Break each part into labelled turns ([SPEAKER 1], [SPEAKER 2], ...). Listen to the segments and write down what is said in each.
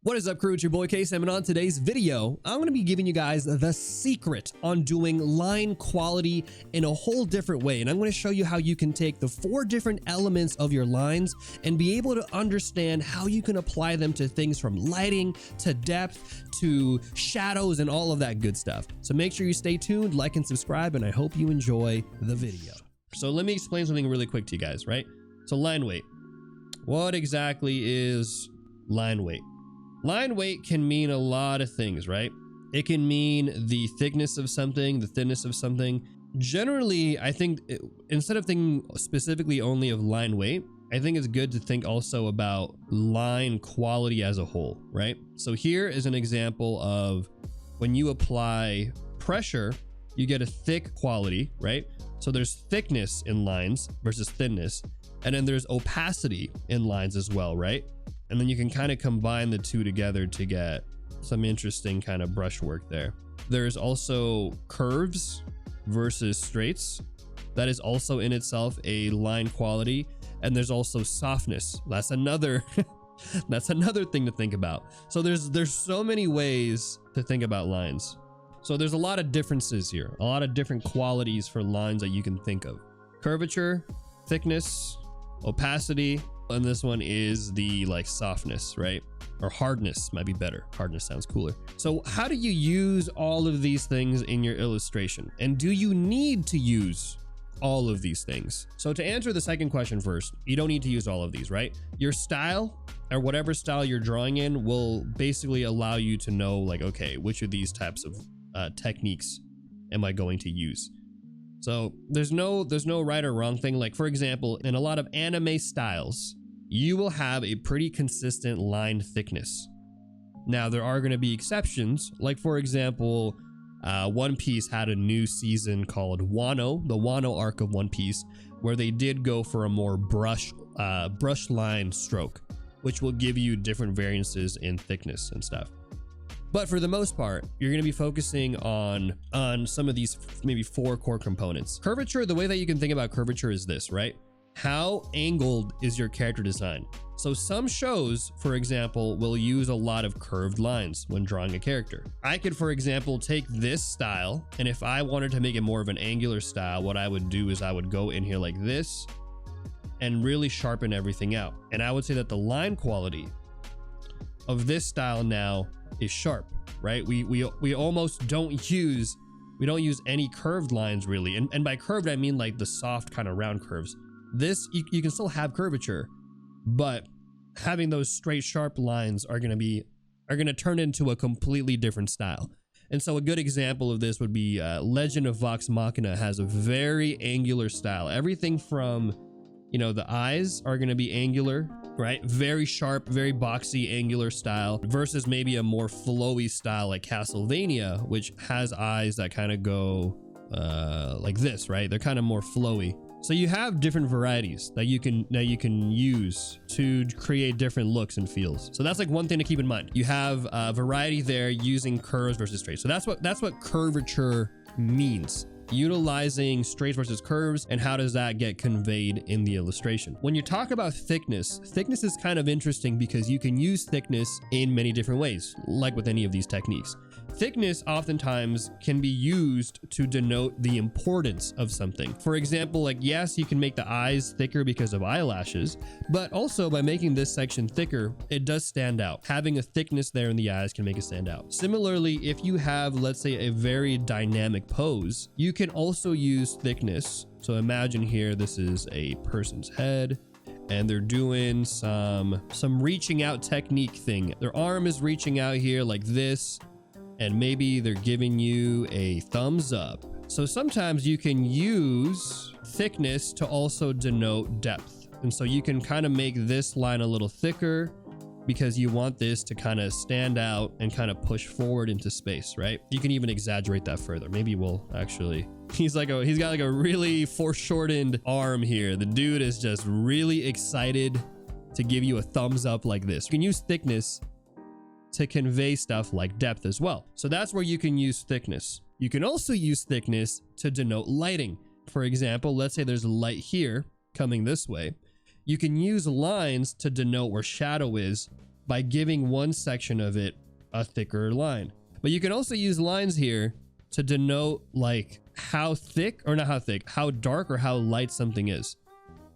[SPEAKER 1] What is up, crew? It's your boy Kaycem, and on today's video, I'm going to be giving you guys the secret on doing line quality in a whole different way. And I'm going to show you how you can take the 4 different elements of your lines and be able to understand how you can apply them to things from lighting to depth to shadows and all of that good stuff. So make sure you stay tuned, like and subscribe, and I hope you enjoy the video. So let me explain something really quick to you guys, right? So line weight. What exactly is line weight? Line weight can mean a lot of things, right? It can mean the thickness of something, the thinness of something. Generally, I think instead of thinking specifically only of line weight, I think it's good to think also about line quality as a whole, right? So here is an example of when you apply pressure, you get a thick quality, right? So there's thickness in lines versus thinness. And then there's opacity in lines as well, right? And then you can kind of combine the two together to get some interesting kind of brushwork there. There's also curves versus straights. That is also in itself a line quality. And there's also softness. That's another that's another thing to think about. So there's so many ways to think about lines. So there's a lot of differences here, a lot of different qualities for lines that you can think of. Curvature, thickness, opacity, and this one is the like softness, right? Or hardness might be better. Hardness sounds cooler. So how do you use all of these things in your illustration? And do you need to use all of these things? So to answer the second question first, you don't need to use all of these, right? Your style or whatever style you're drawing in will basically allow you to know like, okay, which of these types of techniques am I going to use? So there's no right or wrong thing. Like for example, in a lot of anime styles, you will have a pretty consistent line thickness. Now there are going to be exceptions. Like for example, One Piece had a new season called Wano, the Wano arc of One Piece, where they did go for a more brush line stroke, which will give you different variances in thickness and stuff. But for the most part, you're going to be focusing on some of these maybe 4 core components. Curvature, the way that you can think about curvature is this, right? How angled is your character design? So some shows, for example, will use a lot of curved lines when drawing a character. I could, for example, take this style, and if I wanted to make it more of an angular style, what I would do is I would go in here like this and really sharpen everything out. And I would say that the line quality of this style now is sharp, right? We almost don't use any curved lines really. And by curved, I mean like the soft kind of round curves. This, you can still have curvature, but having those straight sharp lines are going to turn into a completely different style. And so a good example of this would be Legend of Vox Machina has a very angular style. Everything from, you know, the eyes are going to be angular, right? Very sharp, very boxy, angular style versus maybe a more flowy style like Castlevania, which has eyes that kind of go like this, right? They're kind of more flowy. So you have different varieties that you can use to create different looks and feels. So that's like one thing to keep in mind. You have variety there using curves versus straight. So that's what curvature means. Utilizing straights versus curves, and how does that get conveyed in the illustration? When you talk about thickness is kind of interesting because you can use thickness in many different ways, like with any of these techniques. Thickness oftentimes can be used to denote the importance of something. For example, like yes, you can make the eyes thicker because of eyelashes, but also by making this section thicker, it does stand out. Having a thickness there in the eyes can make it stand out. Similarly, if you have, let's say, a very dynamic pose, you can also use thickness. So imagine here, this is a person's head and they're doing some reaching out technique thing. Their arm is reaching out here like this, and maybe they're giving you a thumbs up. So sometimes you can use thickness to also denote depth. And so you can kind of make this line a little thicker because you want this to kind of stand out and kind of push forward into space, right? You can even exaggerate that further. Maybe we'll actually, he's got like a really foreshortened arm here. The dude is just really excited to give you a thumbs up like this. You can use thickness to convey stuff like depth as well. So that's where you can use thickness. You can also use thickness to denote lighting. For example, let's say there's a light here coming this way. You can use lines to denote where shadow is by giving one section of it a thicker line. But you can also use lines here to denote like how thick, or not how thick, how dark or how light something is.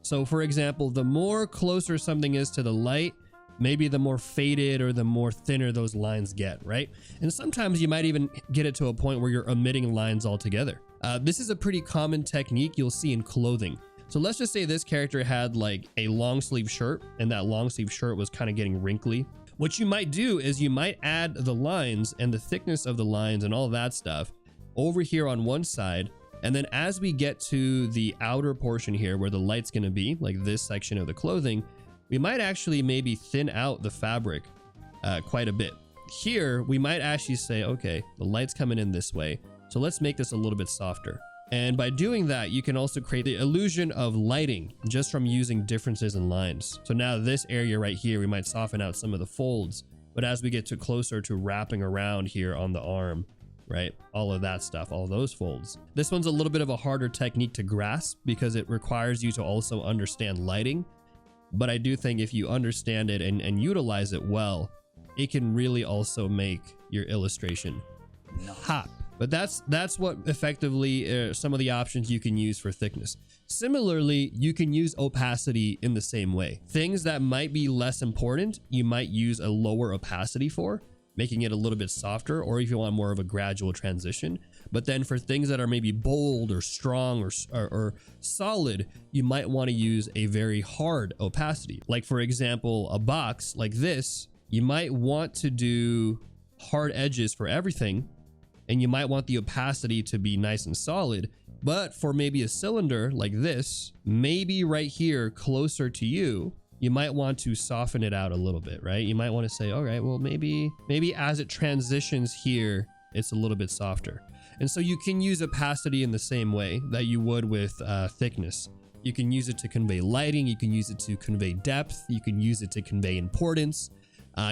[SPEAKER 1] So for example, the more closer something is to the light, maybe the more faded or the more thinner those lines get, right? And sometimes you might even get it to a point where you're omitting lines altogether. This is a pretty common technique you'll see in clothing. So let's just say this character had like a long sleeve shirt, and that long sleeve shirt was kind of getting wrinkly. What you might do is you might add the lines and the thickness of the lines and all that stuff over here on one side. And then as we get to the outer portion here where the light's going to be, like this section of the clothing, we might actually maybe thin out the fabric quite a bit. Here, we might actually say, okay, the light's coming in this way, so let's make this a little bit softer. And by doing that, you can also create the illusion of lighting just from using differences in lines. So now this area right here, we might soften out some of the folds, but as we get to closer to wrapping around here on the arm, right, all of that stuff, all those folds. This one's a little bit of a harder technique to grasp because it requires you to also understand lighting. But I do think if you understand it and utilize it well, it can really also make your illustration pop. But that's what effectively some of the options you can use for thickness. Similarly, you can use opacity in the same way. Things that might be less important, you might use a lower opacity for, making it a little bit softer, or if you want more of a gradual transition. But then for things that are maybe bold or strong or solid, you might want to use a very hard opacity. Like for example, a box like this, you might want to do hard edges for everything, and you might want the opacity to be nice and solid. But for maybe a cylinder like this, maybe right here closer to you, you might want to soften it out a little bit, right? You might want to say, all right, well, maybe as it transitions here, it's a little bit softer. And so you can use opacity in the same way that you would with thickness. You can use it to convey lighting. You can use it to convey depth. You can use it to convey importance.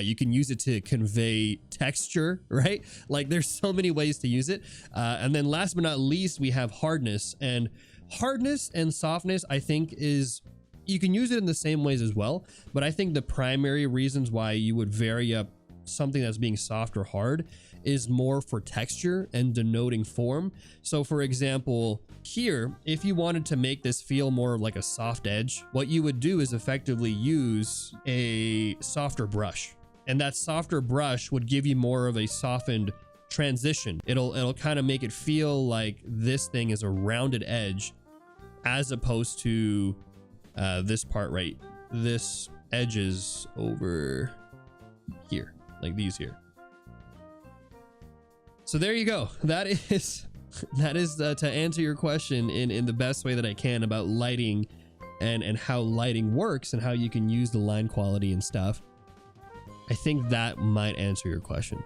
[SPEAKER 1] You can use it to convey texture, right? Like there's so many ways to use it. And then last but not least, we have hardness. And hardness and softness, I think, is, you can use it in the same ways as well. But I think the primary reasons why you would vary up something that's being soft or hard is more for texture and denoting form. So for example, here, if you wanted to make this feel more like a soft edge, what you would do is effectively use a softer brush. And that softer brush would give you more of a softened transition. It'll kind of make it feel like this thing is a rounded edge, as opposed to this part right. This edge is over here, like these here. So there you go. That is to answer your question in the best way that I can about lighting and how lighting works and how you can use the line quality and stuff. I think that might answer your question.